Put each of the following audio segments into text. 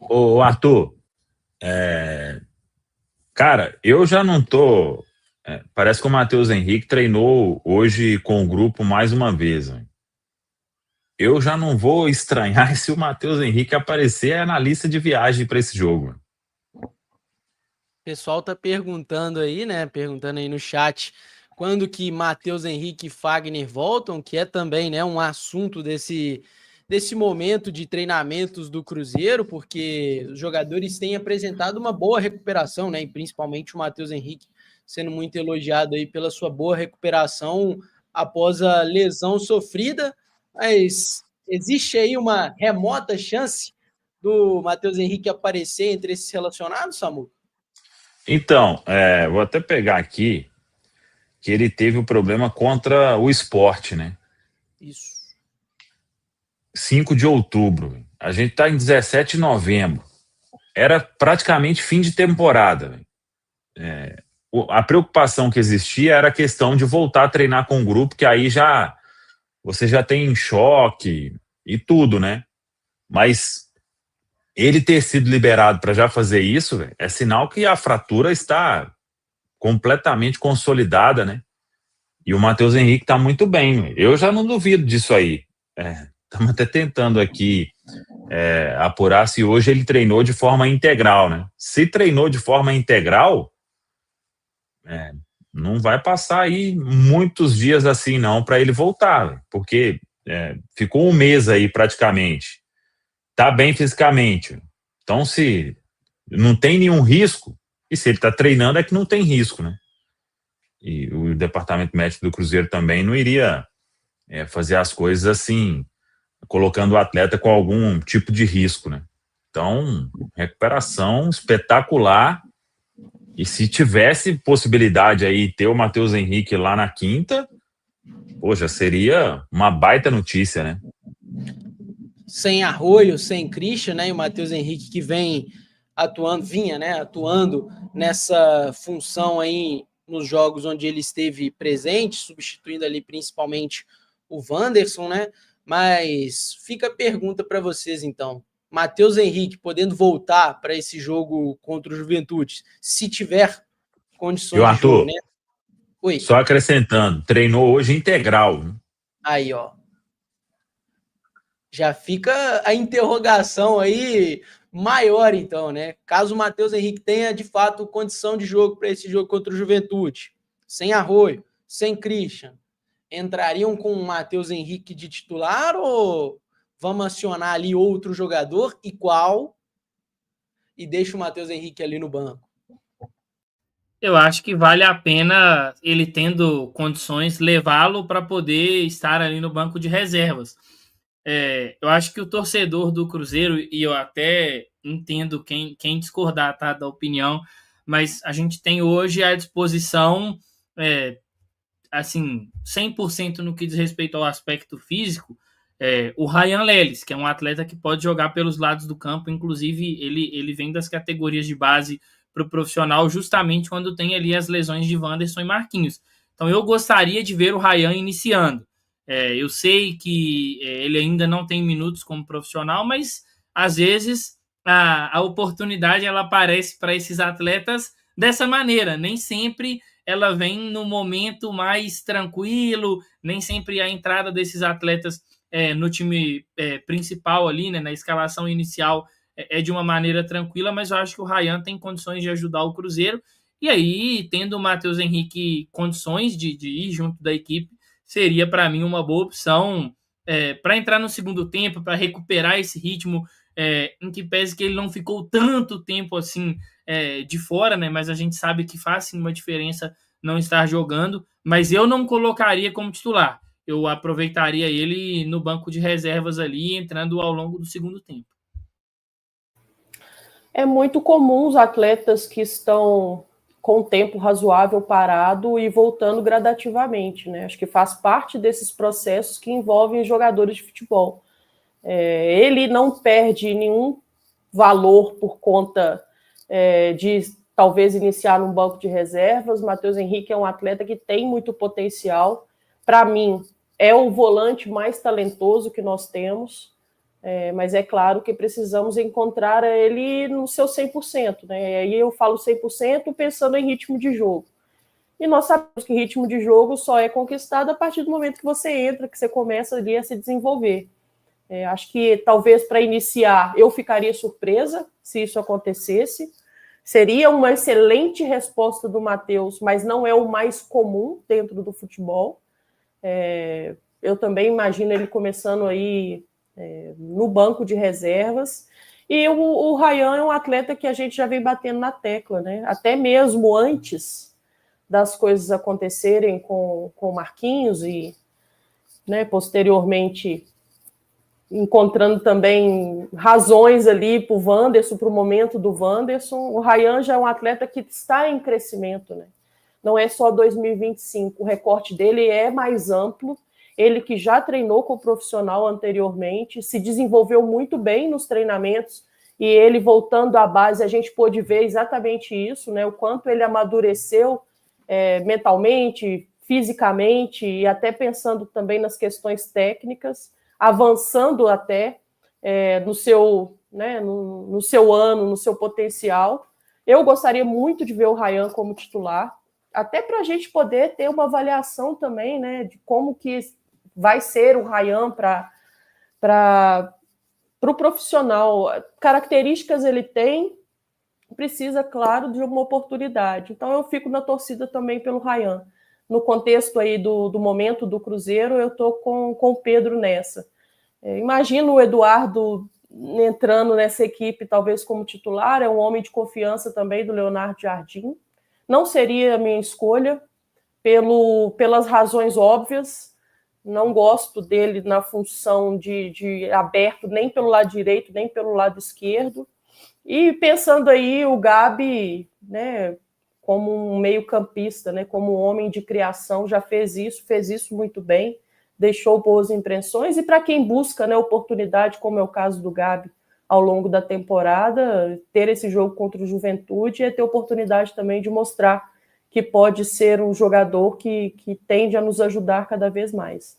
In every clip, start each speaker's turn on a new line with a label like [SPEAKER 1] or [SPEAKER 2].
[SPEAKER 1] Ô, Arthur, cara, eu já não tô. Parece que o Matheus Henrique treinou hoje com o grupo mais uma vez, né? Eu já não vou estranhar se o Matheus Henrique aparecer na lista de viagem para esse jogo.
[SPEAKER 2] O pessoal tá perguntando aí, né? Perguntando aí no chat quando que Matheus Henrique e Fagner voltam, que é também, né, um assunto desse momento de treinamentos do Cruzeiro, porque os jogadores têm apresentado uma boa recuperação, né? E principalmente o Matheus Henrique sendo muito elogiado aí pela sua boa recuperação após a lesão sofrida, mas existe aí uma remota chance do Matheus Henrique aparecer entre esses relacionados, Samu?
[SPEAKER 1] Então, vou até pegar aqui que ele teve o problema contra o Sport, né?
[SPEAKER 2] Isso.
[SPEAKER 1] 5 de outubro. A gente tá em 17 de novembro. Era praticamente fim de temporada. A preocupação que existia era a questão de voltar a treinar com o grupo, que aí já você já tem choque e tudo, né? Mas ele ter sido liberado para já fazer isso, véio, é sinal que a fratura está completamente consolidada, né? E o Matheus Henrique está muito bem. Véio. Eu já não duvido disso aí. Estamos até tentando aqui apurar se hoje ele treinou de forma integral, né? Se treinou de forma integral, não vai passar aí muitos dias assim não para ele voltar, véio, porque ficou um mês aí praticamente. Tá bem fisicamente. Então, se não tem nenhum risco, e se ele está treinando é que não tem risco, né? E o departamento médico do Cruzeiro também não iria fazer as coisas assim, colocando o atleta com algum tipo de risco, né? Então, recuperação espetacular. E se tivesse possibilidade aí ter o Matheus Henrique lá na quinta, poxa, seria uma baita notícia, né?
[SPEAKER 2] Sem Arroio, sem Christian, né? E o Matheus Henrique que vinha, né? Atuando nessa função aí nos jogos onde ele esteve presente, substituindo ali principalmente o Wanderson, né? Mas fica a pergunta para vocês então. Matheus Henrique podendo voltar para esse jogo contra o Juventude, se tiver
[SPEAKER 1] E o
[SPEAKER 2] condições de jogo,
[SPEAKER 1] Arthur,
[SPEAKER 2] né? Oi.
[SPEAKER 1] só acrescentando, treinou hoje integral. Né?
[SPEAKER 2] Aí, ó. Já fica a interrogação aí maior, então, né? Caso o Matheus Henrique tenha de fato condição de jogo para esse jogo contra o Juventude, sem Arroio, sem Christian, entrariam com o Matheus Henrique de titular ou vamos acionar ali outro jogador e qual e deixa o Matheus Henrique ali no banco?
[SPEAKER 3] Eu acho que vale a pena ele tendo condições levá-lo para poder estar ali no banco de reservas. Eu acho que o torcedor do Cruzeiro, e eu até entendo quem discordar tá, da opinião, mas a gente tem hoje à disposição, assim, 100% no que diz respeito ao aspecto físico, o Ryan Leles, que é um atleta que pode jogar pelos lados do campo, inclusive ele vem das categorias de base para o profissional justamente quando tem ali as lesões de Wanderson e Marquinhos. Então eu gostaria de ver o Ryan iniciando. Eu sei que ele ainda não tem minutos como profissional, mas às vezes a oportunidade ela aparece para esses atletas dessa maneira. Nem sempre ela vem no momento mais tranquilo, nem sempre a entrada desses atletas no time principal ali, né, na escalação inicial, é de uma maneira tranquila, mas eu acho que o Ryan tem condições de ajudar o Cruzeiro, e aí, tendo o Matheus Henrique condições de ir junto da equipe, seria para mim uma boa opção para entrar no segundo tempo, para recuperar esse ritmo, em que pese que ele não ficou tanto tempo assim de fora, né? Mas a gente sabe que faz sim uma diferença não estar jogando, mas eu não colocaria como titular. Eu aproveitaria ele no banco de reservas ali, entrando ao longo do segundo tempo.
[SPEAKER 4] É muito comum os atletas que estão com tempo razoável parado e voltando gradativamente, né? Acho que faz parte desses processos que envolvem jogadores de futebol. Ele não perde nenhum valor por conta de talvez iniciar num banco de reservas. Matheus Henrique é um atleta que tem muito potencial. Para mim, é o volante mais talentoso que nós temos. Mas é claro que precisamos encontrar ele no seu 100%, né? E aí eu falo 100% pensando em ritmo de jogo. E nós sabemos que ritmo de jogo só é conquistado a partir do momento que você entra, que você começa ali a se desenvolver. Acho que talvez para iniciar eu ficaria surpresa se isso acontecesse. Seria uma excelente resposta do Matheus, mas não é o mais comum dentro do futebol. Eu também imagino ele começando aí no banco de reservas. E o Ryan é um atleta que a gente já vem batendo na tecla, né? Até mesmo antes das coisas acontecerem com o Marquinhos e, né, posteriormente encontrando também razões ali para o Wanderson, para o momento do Wanderson. O Ryan já é um atleta que está em crescimento, né? Não é só 2025, o recorte dele é mais amplo. Ele que já treinou com o profissional anteriormente, se desenvolveu muito bem nos treinamentos, e ele voltando à base, a gente pôde ver exatamente isso, né? O quanto ele amadureceu mentalmente, fisicamente, e até pensando também nas questões técnicas, avançando até no seu ano, no seu potencial. Eu gostaria muito de ver o Ryan como titular, até para a gente poder ter uma avaliação também, né, de como que vai ser o Ryan para o profissional. Características ele tem, precisa, claro, de uma oportunidade. Então eu fico na torcida também pelo Ryan. No contexto aí do momento do Cruzeiro, eu estou com o Pedro nessa. Imagino o Eduardo entrando nessa equipe, talvez como titular, é um homem de confiança também do Leonardo Jardim. Não seria a minha escolha, pelas razões óbvias. Não gosto dele na função de aberto, nem pelo lado direito, nem pelo lado esquerdo. E pensando aí o Gabi, né, como um meio-campista, né, como um homem de criação, já fez isso muito bem, deixou boas impressões. E para quem busca, né, oportunidade, como é o caso do Gabi, ao longo da temporada, ter esse jogo contra o Juventude é ter oportunidade também de mostrar que pode ser um jogador que tende a nos ajudar cada vez mais.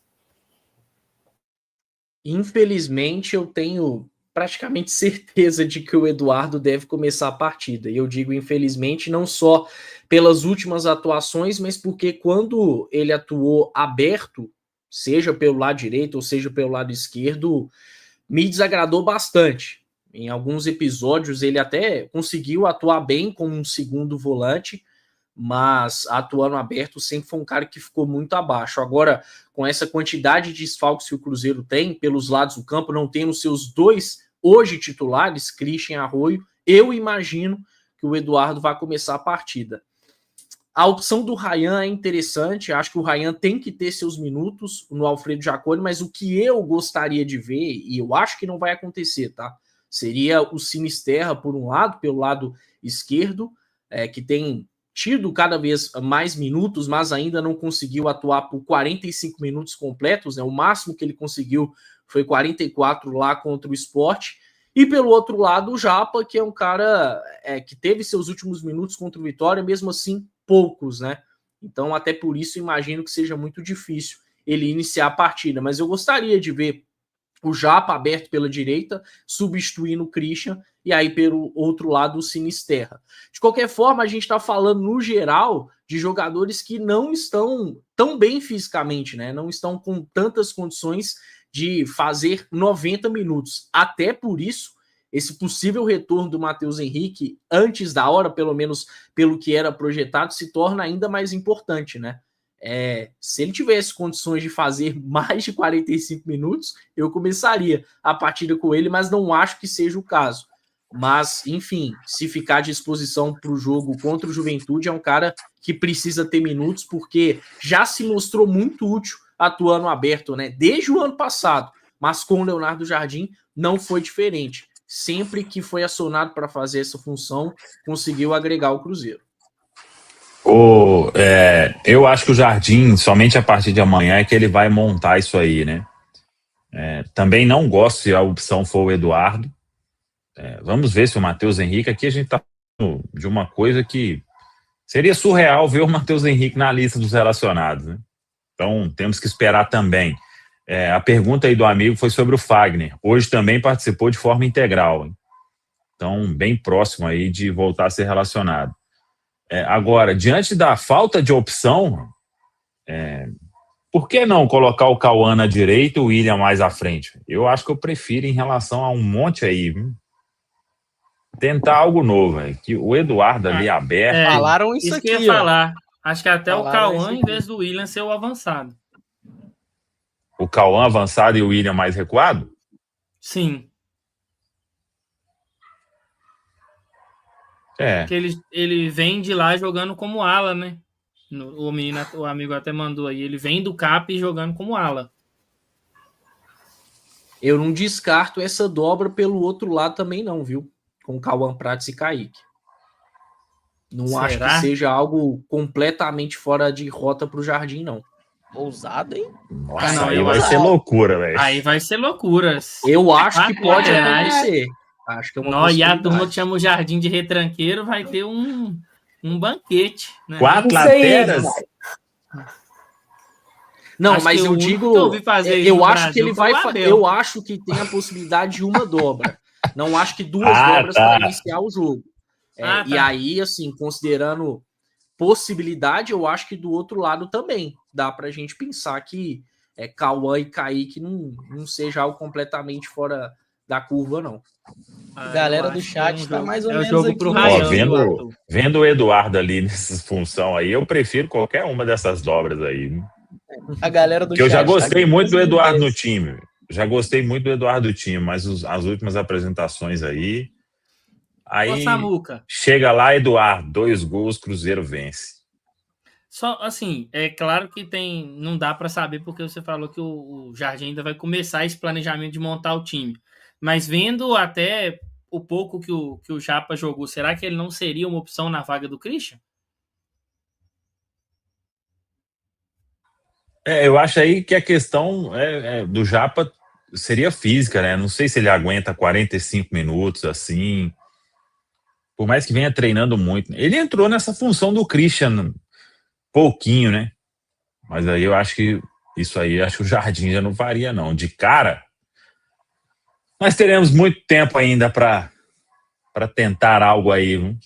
[SPEAKER 5] Infelizmente, eu tenho praticamente certeza de que o Eduardo deve começar a partida. E eu digo infelizmente não só pelas últimas atuações, mas porque quando ele atuou aberto, seja pelo lado direito ou seja pelo lado esquerdo, me desagradou bastante. Em alguns episódios ele até conseguiu atuar bem como um segundo volante, mas atuando aberto sempre foi um cara que ficou muito abaixo. Agora, com essa quantidade de desfalques que o Cruzeiro tem pelos lados do campo, não tendo seus dois hoje titulares, Christian e Arroio, eu imagino que o Eduardo vai começar a partida. A opção do Ryan é interessante, acho que o Ryan tem que ter seus minutos no Alfredo Jaconi, mas o que eu gostaria de ver, e eu acho que não vai acontecer, tá? Seria o Sinisterra por um lado, pelo lado esquerdo, que tem tido cada vez mais minutos, mas ainda não conseguiu atuar por 45 minutos completos, né? O máximo que ele conseguiu foi 44 lá contra o Sport. E pelo outro lado, o Japa, que é um cara que teve seus últimos minutos contra o Vitória, mesmo assim, poucos, né? Então, até por isso, imagino que seja muito difícil ele iniciar a partida. Mas eu gostaria de ver o Japa aberto pela direita, substituindo o Christian, e aí pelo outro lado o Sinisterra. De qualquer forma, a gente está falando no geral de jogadores que não estão tão bem fisicamente, né? Não estão com tantas condições de fazer 90 minutos. Até por isso, esse possível retorno do Matheus Henrique antes da hora, pelo menos pelo que era projetado, se torna ainda mais importante, né? Se ele tivesse condições de fazer mais de 45 minutos, eu começaria a partida com ele, mas não acho que seja o caso. Mas, enfim, se ficar à disposição para o jogo contra o Juventude, é um cara que precisa ter minutos, porque já se mostrou muito útil atuando aberto, né? Desde o ano passado, mas com o Leonardo Jardim não foi diferente. Sempre que foi acionado para fazer essa função, conseguiu agregar o Cruzeiro.
[SPEAKER 1] Eu acho que o Jardim, somente a partir de amanhã, é que ele vai montar isso aí, né? Também não gosto se a opção for o Eduardo. Vamos ver se o Matheus Henrique, aqui a gente está falando de uma coisa que seria surreal ver o Matheus Henrique na lista dos relacionados, né? Então temos que esperar também. A pergunta aí do amigo foi sobre o Fagner. Hoje também participou de forma integral, hein? Então, bem próximo aí de voltar a ser relacionado. Agora, diante da falta de opção, por que não colocar o Cauã na direita e o William mais à frente? Eu acho que eu prefiro em relação a um monte aí, viu? Tentar algo novo, que o Eduardo ali aberto.
[SPEAKER 2] Falaram isso aqui,
[SPEAKER 3] que eu ia falar. Acho que até
[SPEAKER 2] Falaram
[SPEAKER 3] o Cauã, em vez do William, ser o avançado.
[SPEAKER 1] O Cauã avançado e o William mais recuado?
[SPEAKER 3] Sim. Porque ele vem de lá jogando como ala, né? O amigo até mandou aí. Ele vem do CAP jogando como ala.
[SPEAKER 5] Eu não descarto essa dobra pelo outro lado também não, viu? Com Cauã Prates e Kaique. Não acho que seja algo completamente fora de rota pro Jardim, não.
[SPEAKER 2] Ousado, hein?
[SPEAKER 1] Nossa, aí vai ser loucura, velho.
[SPEAKER 3] Aí vai ser loucura.
[SPEAKER 5] Eu acho que pode acontecer. Acho que é uma possibilidade.
[SPEAKER 3] E a turma que chama o Jardim de retranqueiro vai ter um banquete. Né?
[SPEAKER 1] 4 lateras?
[SPEAKER 5] Não, acho mas eu digo, eu acho que ele vai, eu acho que tem a possibilidade de uma dobra. Não acho que duas dobras para iniciar o jogo. E aí, assim, considerando possibilidade, eu acho que do outro lado também dá para a gente pensar que Cauã e Kaique não seja algo completamente fora da curva, não.
[SPEAKER 2] A galera do chat tá mais ou menos
[SPEAKER 3] jogo
[SPEAKER 2] aqui.
[SPEAKER 3] Pro Ryan,
[SPEAKER 1] vendo o Eduardo ali nessa função aí, eu prefiro qualquer uma dessas dobras aí.
[SPEAKER 2] A galera do
[SPEAKER 1] chat. Eu já gostei muito do Eduardo no time. Já gostei muito do Eduardo no time, mas as últimas apresentações aí. Aí chega lá, Eduardo, 2 gols, Cruzeiro vence.
[SPEAKER 3] Só assim, é claro que não dá para saber porque você falou que o Jardim ainda vai começar esse planejamento de montar o time. Mas vendo até o pouco que o Japa jogou, será que ele não seria uma opção na vaga do Christian?
[SPEAKER 1] Eu acho aí que a questão do Japa seria física, né? Não sei se ele aguenta 45 minutos assim. Por mais que venha treinando muito. Ele entrou nessa função do Christian pouquinho, né? Mas aí eu acho que isso aí, acho que o Jardim já não faria, não. De cara, nós teremos muito tempo ainda para tentar algo aí, viu?